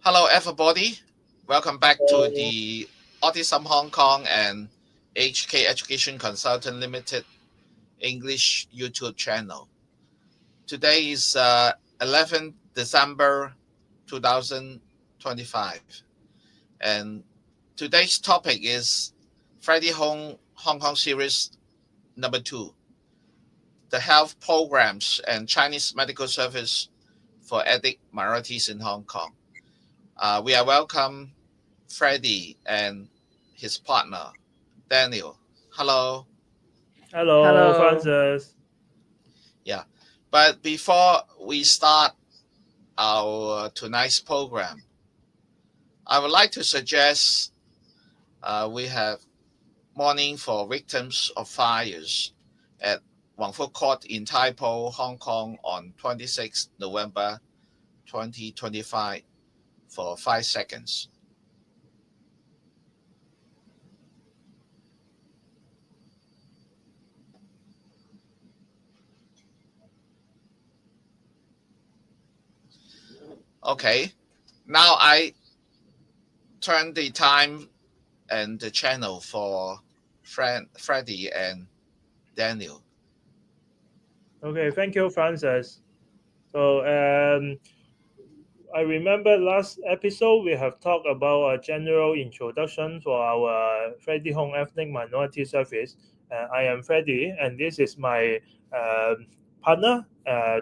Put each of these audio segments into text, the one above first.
Hello, everybody. Welcome back to the Autism Hong Kong and HK Education Consultant Limited English YouTube channel. Today is 11th December 2025, and today's topic is Friday Hong Kong series number 2, the health programs and Chinese medical service for ethnic minorities in Hong Kong. We are welcome Freddie and his partner, Daniel. Hello. Hello, Hello. Francis. Yeah. But before we start our tonight's program, I would like to suggest we have mourning for victims of fires at Wang Fu Court in Tai Po, Hong Kong on 26 November 2025 for 5 seconds. Okay, now I turn the time and the channel for Freddie and Daniel. Okay, thank you, Francis. So, I remember last episode we have talked about a general introduction for our Freddie Home Ethnic Minority Service. I am Freddie, and this is my partner,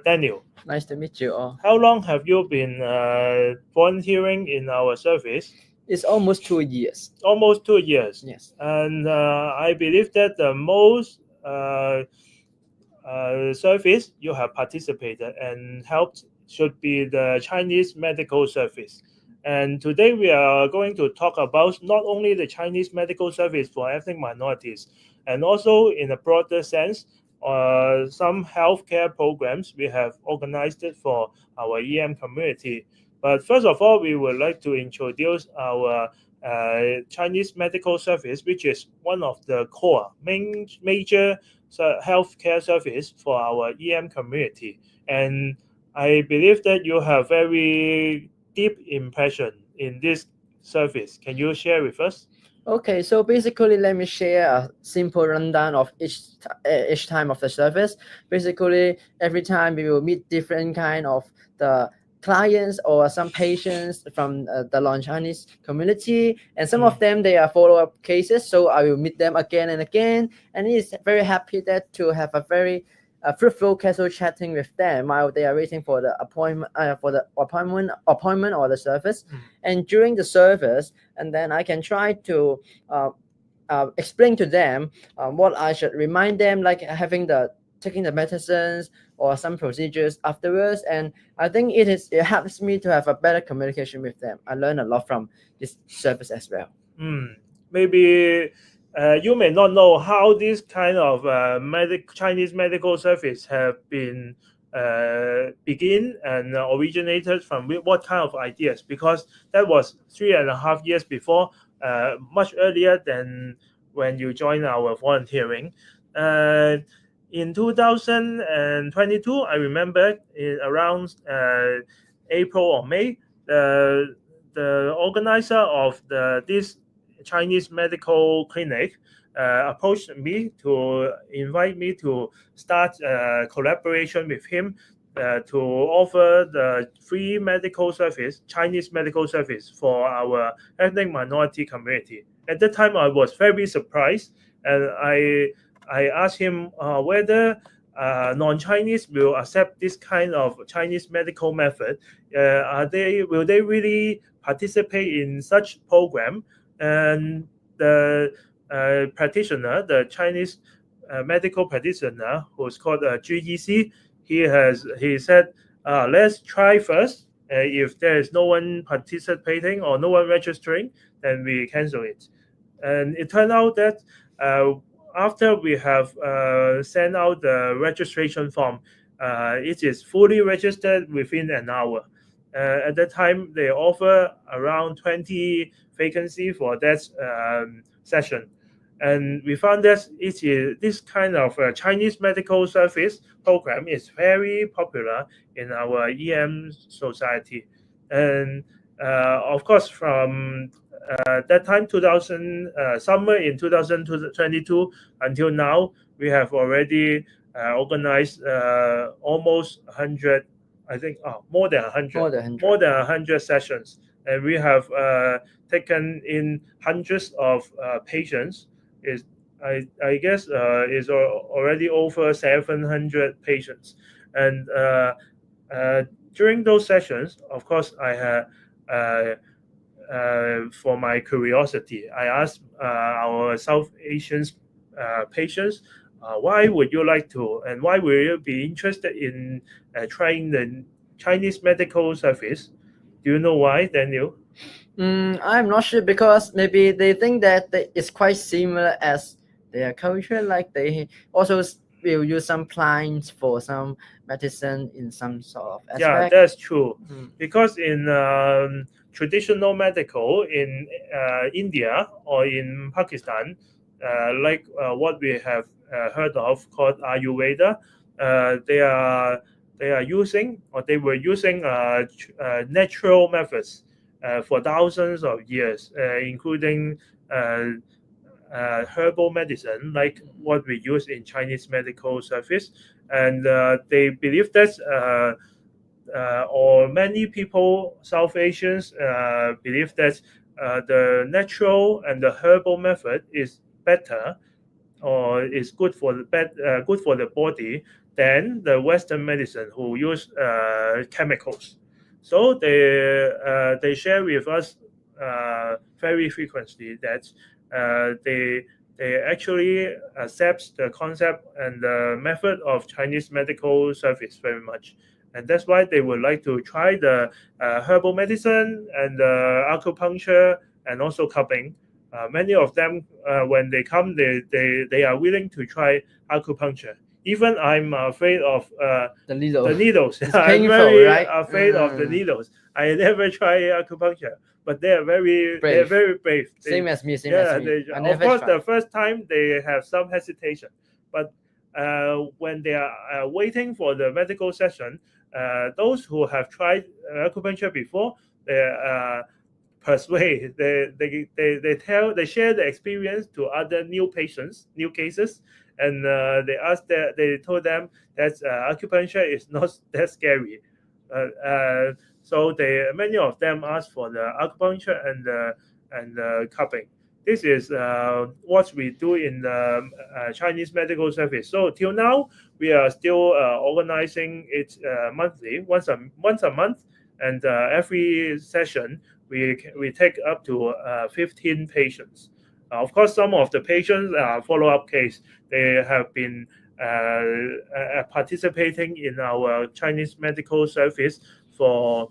Daniel. Nice to meet you all. How long have you been volunteering in our service? It's almost 2 years. Almost 2 years. Yes. And I believe that the most service you have participated and helped should be the Chinese medical service. And today we are going to talk about not only the Chinese medical service for ethnic minorities, and also in a broader sense, some healthcare programs we have organized it for our EM community. But first of all, we would like to introduce our Chinese medical service, which is one of the core major healthcare service for our EM community. And I believe that you have very deep impression in this service. Can you share with us? Okay, so basically, let me share a simple rundown of each time of the service. Basically, every time we will meet different kind of the clients or some patients from the non-Chinese community, and some of them they are follow-up cases. So I will meet them again and again, and it's very happy that to have a very fruitful casual chatting with them while they are waiting for the appointment or the service. And during the service, and then I can try to explain to them what I should remind them, like taking the medicines or some procedures afterwards. And I think it helps me to have a better communication with them. I learn a lot from this service as well. Maybe you may not know how this kind of Chinese medical service have been begin and originated from what kind of ideas, because that was 3.5 years before, much earlier than when you join our volunteering. In 2022, I remember around April or May, the organizer of this Chinese medical clinic approached me to invite me to start collaboration with him to offer the free medical service, Chinese medical service for our ethnic minority community. At that time, I was very surprised, and I asked him whether non-Chinese will accept this kind of Chinese medical method. Will they really participate in such program? And the practitioner, the Chinese medical practitioner, who's called GEC, he said, let's try first. If there is no one participating or no one registering, then we cancel it. And it turned out that after we have sent out the registration form, it is fully registered within an hour. At that time, they offer around 20 vacancy for that session. And we found that this kind of Chinese medical service program is very popular in our EM society. And Of course, from that time, 2000 summer in 2022 until now, we have already organized almost 100, I think, more than 100, more than 100 sessions, and we have taken in hundreds of patients. I guess is already over 700 patients, and during those sessions, of course, I had for my curiosity, I asked our South Asian patients, why would you like to, and why will you be interested in trying the Chinese medical service? Do you know why, Daniel? I'm not sure, because maybe they think that it's quite similar as their culture. Like they also will use some plants for some medicine in some sort of aspect. Yeah, that's true. Because in traditional medical in India or in Pakistan, like what we have heard of called Ayurveda, they are using, or they were using natural methods for thousands of years, including herbal medicine, like what we use in Chinese medical service, and they believe that, or many people, South Asians, believe that the natural and the herbal method is better, or is good for the body than the Western medicine who use chemicals. So they share with us very frequently that they actually accept the concept and the method of Chinese medical service very much, and that's why they would like to try the herbal medicine and acupuncture and also cupping. Many of them, when they come, they are willing to try acupuncture. Even I'm afraid of the needle. The needles. It's I'm painful, very right? afraid of the needles. I never try acupuncture, but they are very Brave. brave. Same as me. Of course, the first time they have some hesitation, but when they are waiting for the medical session, those who have tried acupuncture before, they persuade, they share the experience to other new patients, new cases, and they told them that acupuncture is not that scary. So many of them asked for the acupuncture and cupping. This is what we do in the Chinese medical service. So till now, we are still organizing it monthly, once a month, and every session we take up to 15 patients. Of course, some of the patients are follow-up case. They have been participating in our Chinese medical service for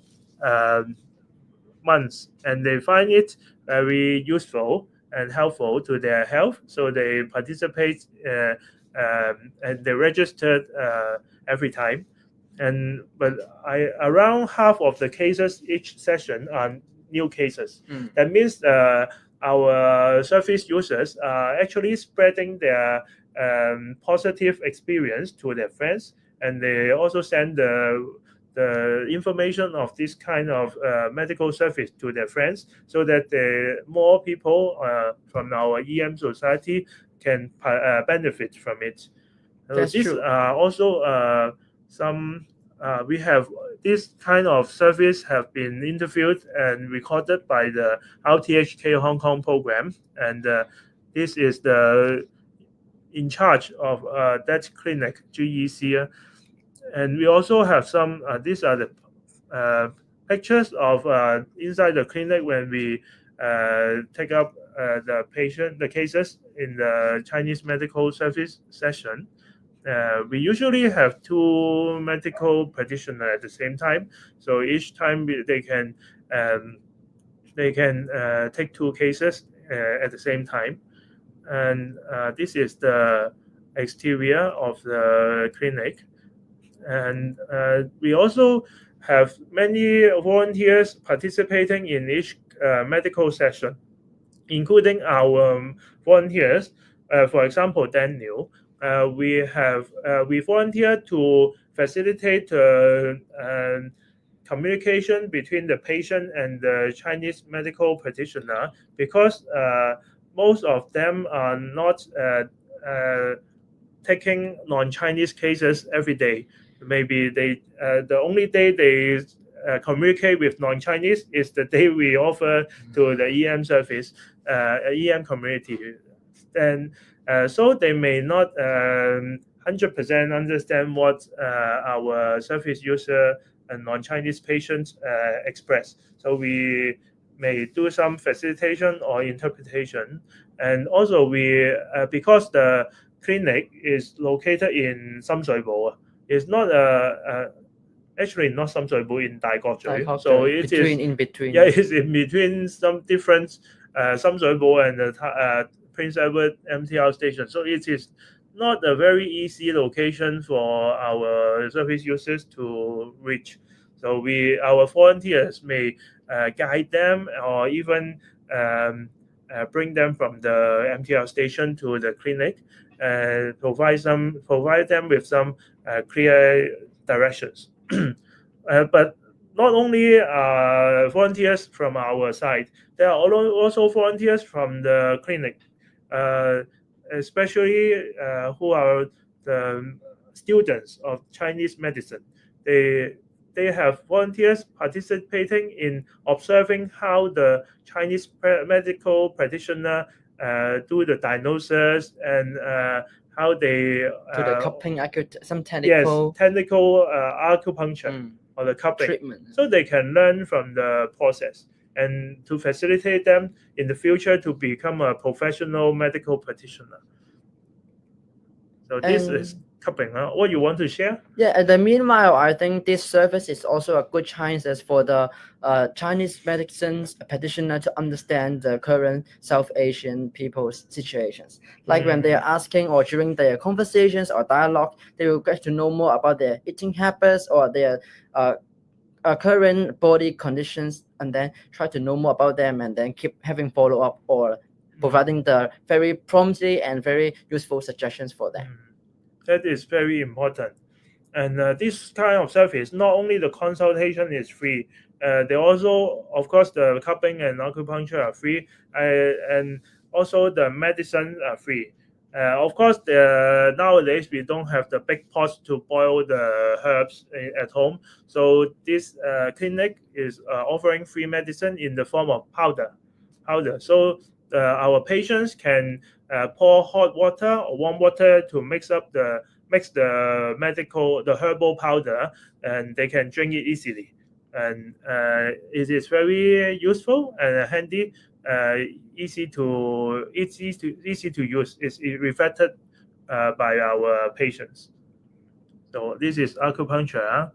months, and they find it very useful and helpful to their health. So they participate and they registered every time. But around half of the cases each session are new cases. That means our service users are actually spreading their positive experience to their friends, and they also send the information of this kind of medical service to their friends, so that more people from our EM society can benefit from it. That's these true. are also some we have this kind of service have been interviewed and recorded by the RTHK Hong Kong program, and this is the in charge of that clinic, GEC, and we also have some. These are the pictures of inside the clinic when we take up the cases in the Chinese medical service session. We usually have two medical practitioners at the same time, so each time they can take two cases at the same time. And this is the exterior of the clinic, and we also have many volunteers participating in each medical session, including our volunteers. For example, Daniel, we volunteer to facilitate communication between the patient and the Chinese medical practitioner, because most of them are not taking non-Chinese cases every day. Maybe the only day they communicate with non-Chinese is the day we offer to the EM service, EM community, and so they may not 100% understand what our service user and non-Chinese patients express. So we may do some facilitation or interpretation, and also we because the clinic is located in 深水埗, it's not actually not 深水埗, in 大角咀. So it is in between. Yeah, it's in between some different 深水埗 and the Prince Edward MTR station. So it is not a very easy location for our service users to reach. So our volunteers may guide them, or even bring them from the MTR station to the clinic, and provide them with some clear directions. But not only volunteers from our side, there are also volunteers from the clinic, especially who are the students of Chinese medicine. They have volunteers participating in observing how the Chinese medical practitioner do the diagnosis, and how they To the cupping, some technical acupuncture or the cupping treatment. So they can learn from the process, and to facilitate them in the future to become a professional medical practitioner. So this is cupping. What you want to share? Yeah, and then meanwhile, I think this service is also a good chance for the Chinese medicine practitioner to understand the current South Asian people's situations. Like when they are asking, or during their conversations or dialogue, they will get to know more about their eating habits or their current body conditions, and then try to know more about them, and then keep having follow-up or providing the very promptly and very useful suggestions for them. That is very important. And this kind of service, not only the consultation is free, they also, of course, the cupping and acupuncture are free, and also the medicine are free. Of course, nowadays we don't have the big pots to boil the herbs at home. So this clinic is offering free medicine in the form of powder. So our patients can pour hot water or warm water to mix the herbal powder, and they can drink it easily. And it is very useful and handy, easy to use. It's reflected by our patients. So this is acupuncture.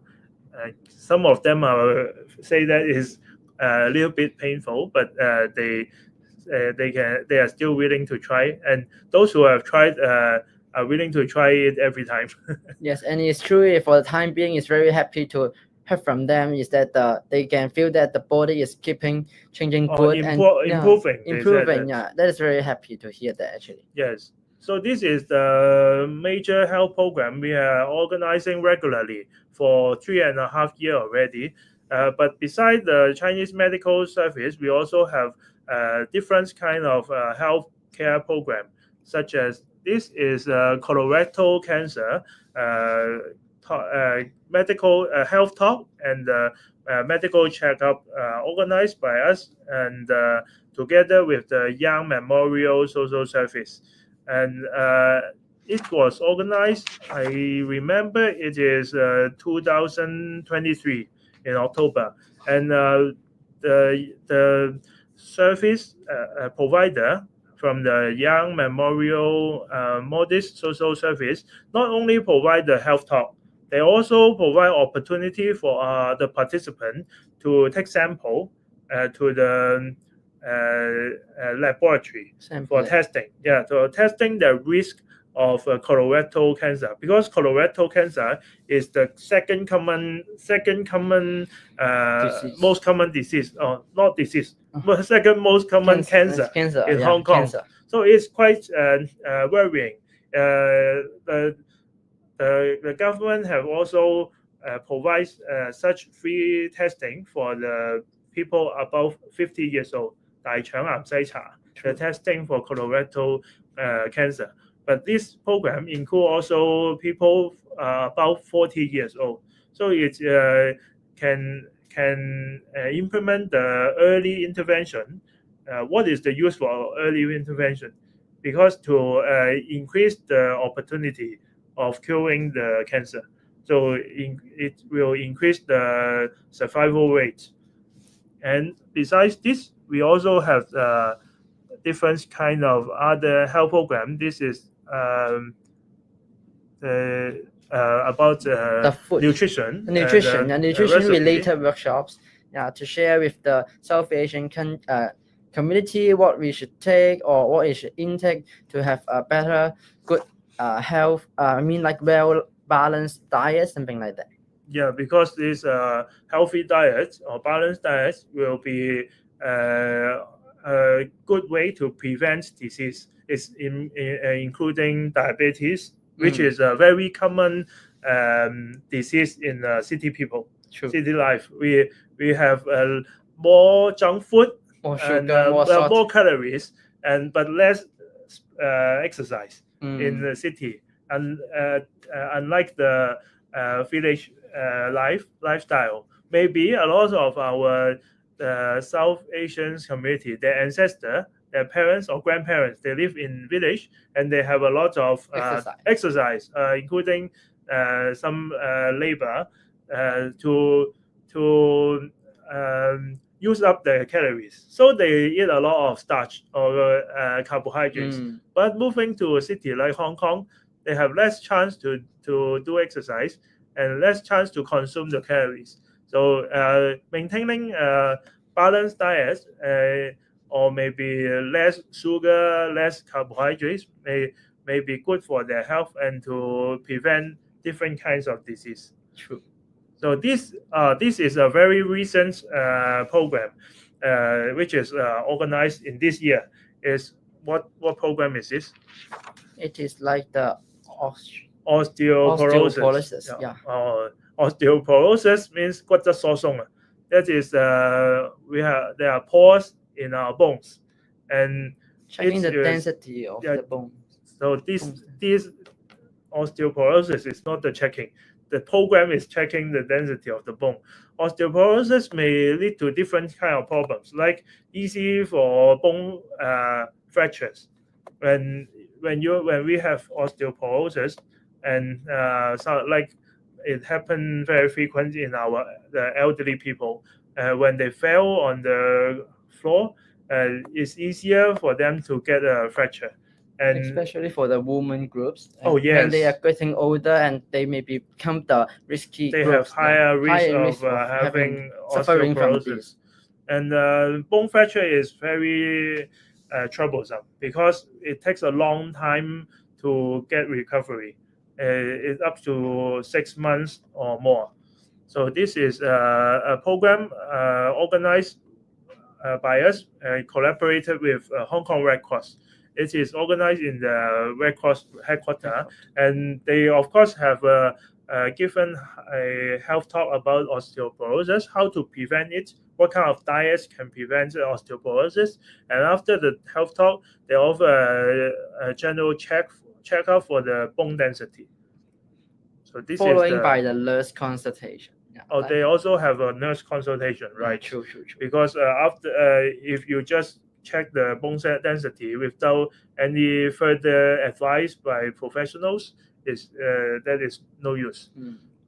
Some of them say that is a little bit painful, but they are still willing to try, and those who have tried are willing to try it every time. Yes, and it's true. For the time being, it's very happy to hear from them is that they can feel that the body is keeping changing good and improving. Yeah, that is very happy to hear that actually. Yes. So this is the major health program we are organizing regularly for 3.5 years already. But besides the Chinese medical service, we also have different kind of health care program, such as this is colorectal cancer medical health talk and medical checkup organized by us, and together with the Young Memorial Social Service. And it was organized, I remember it is 2023 in October. And the service provider from the Young Memorial Modest Social Service not only provide the health talk, they also provide opportunity for the participant to take sample to the laboratory for testing. Yeah, so testing the risk of colorectal cancer, because colorectal cancer is the second common most common disease, or not disease, but second most common cancer in Hong Kong. So it's quite worrying. The government have also provides such free testing for the people above 50 years old, 大腸癌篩查, the testing for colorectal cancer. But this program includes also people about 40 years old. So it can implement the early intervention. What is the use for early intervention? Because to increase the opportunity of curing the cancer. So it will increase the survival rate. And besides this, we also have different kind of other health program. This is about the food, nutrition, nutrition and nutrition recipe. related workshops. To share with the South Asian community what we should take or what we should intake to have a better, good health. Like well balanced diet, something like that. Yeah, because this healthy diet or balanced diet will be a good way to prevent disease. It's including diabetes, which is a very common disease in city people. True. City life. We have more junk food, more and sugar, more calories, but less exercise in the city. And unlike the village lifestyle, maybe a lot of our South Asian community, their ancestor, their parents or grandparents, they live in village and they have a lot of exercise, including some labor to use up the calories. So they eat a lot of starch or carbohydrates. But moving to a city like Hong Kong, they have less chance to do exercise and less chance to consume the calories. So maintaining a balanced diet or maybe less sugar, less carbohydrates may be good for their health and to prevent different kinds of disease. True. So this is a very recent program which is organized in this year. Is what program is this? It is like the osteoporosis. Yeah. Osteoporosis means 骨質疏鬆. That is there are pores in our bones, and checking the density of the bone. So this osteoporosis is not the checking. The program is checking the density of the bone. Osteoporosis may lead to different kind of problems, like easy for bone fractures. When we have osteoporosis, and so like it happens very frequently in the elderly people, when they fell on the floor, it's easier for them to get a fracture. And especially for the women groups. Yes. When they are getting older and they may become the risky they groups, have higher risk of having suffering from osteoporosis. this. And bone fracture is very troublesome because it takes a long time to get recovery. It's up to 6 months or more. So this is a program organized by us, collaborated with Hong Kong Red Cross. It is organized in the Red Cross headquarters, and they of course have given a health talk about osteoporosis, how to prevent it, what kind of diets can prevent osteoporosis, and after the health talk, they offer a general checkup for the bone density. So this following is by the nurse consultation. They also have a nurse consultation, right? True. Because after if you just check the bone density without any further advice by professionals, that is no use.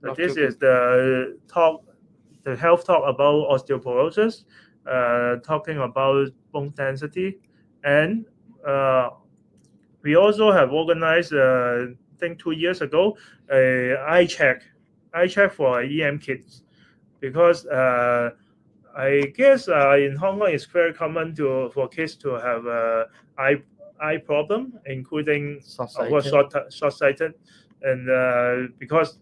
So this is the health talk about osteoporosis, talking about bone density, and we also have organized, I think 2 years ago, a eye check for EM kids, because I guess in Hong Kong it's very common for kids to have eye problem, including short-sighted, and because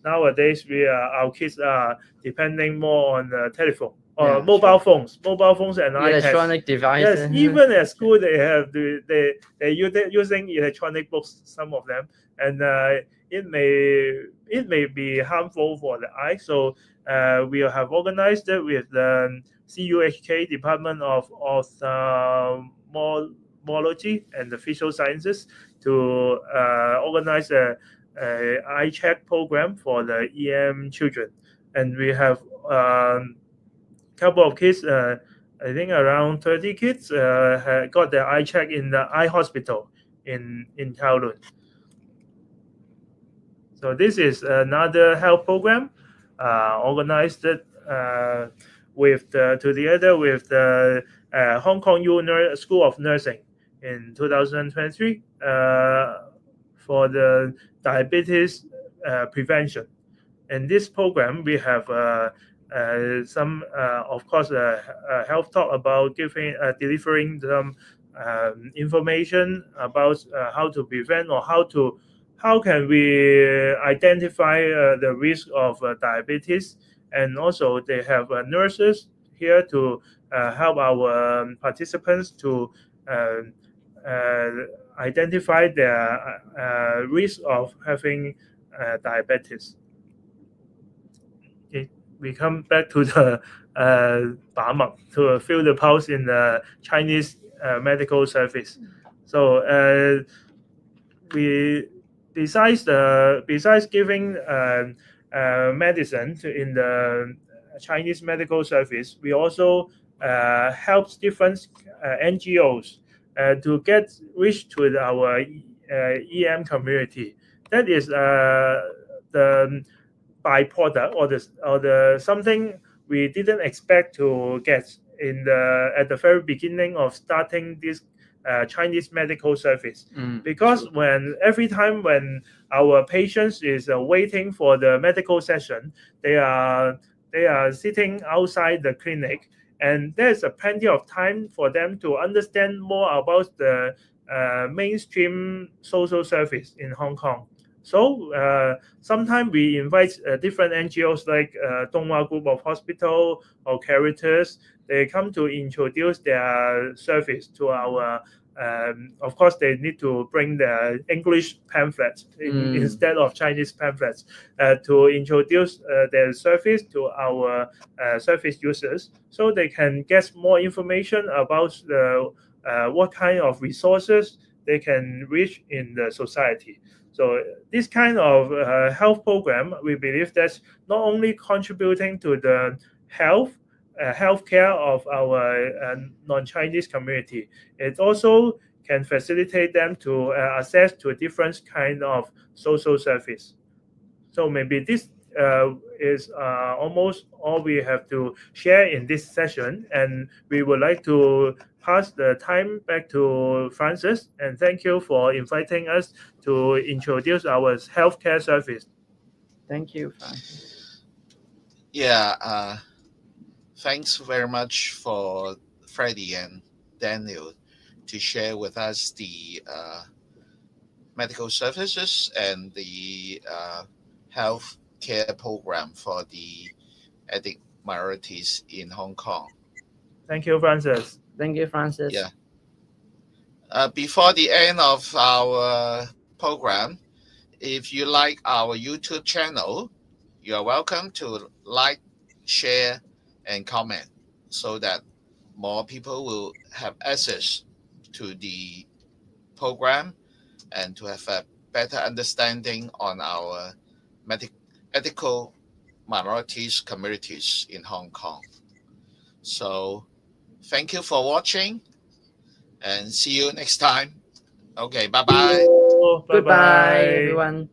nowadays our kids are depending more on the telephone or Yeah, mobile sure. phones and iPads. Electronic devices. Yes, even at school they have they're using electronic books. Some of them, and it may be harmful for the eye. So we have organized it with the CUHK Department of Ophthalmology and the Visual Sciences to organize a eye check program for the EM children, and we have couple of kids. I think around 30 kids got their eye check in the eye hospital in Kowloon. So this is another health program organized together with the Hong Kong U School of Nursing in 2023 for the diabetes prevention. In this program, we have some, of course, health talk about delivering some information about how to prevent or how can we identify the risk of diabetes, and also they have nurses here to help our participants to identify their risk of having diabetes. Okay, we come back to the to feel the pulse in the Chinese medical service. So we besides giving medicine in the Chinese medical service, we also help different NGOs to reach to our EM community. That is the byproduct or the something we didn't expect to get at the very beginning of starting this Chinese medical service, because every time when our patients is waiting for the medical session, they are sitting outside the clinic, and there's plenty of time for them to understand more about the mainstream social service in Hong Kong. So sometimes we invite different NGOs like Donghua Group of Hospital or Caritas. They come to introduce their service to our. Of course, they need to bring the English pamphlets instead of Chinese pamphlets to introduce their service to our service users, so they can get more information about what kind of resources they can reach in the society. So this kind of health program, we believe that's not only contributing to the healthcare of our non-Chinese community, it also can facilitate them to access to different kind of social service. So maybe this is almost all we have to share in this session, and we would like to pass the time back to Francis, and thank you for inviting us to introduce our healthcare service. Thank you, Francis. Yeah, thanks very much for Freddie and Daniel to share with us the medical services and the health care program for the ethnic minorities in Hong Kong. Thank you, Francis. Thank you, Francis. Yeah. Before the end of our program, if you like our YouTube channel, you are welcome to like, share, and comment so that more people will have access to the program and to have a better understanding on our ethical minorities communities in Hong Kong. So thank you for watching and see you next time. Okay, bye-bye. Goodbye, everyone.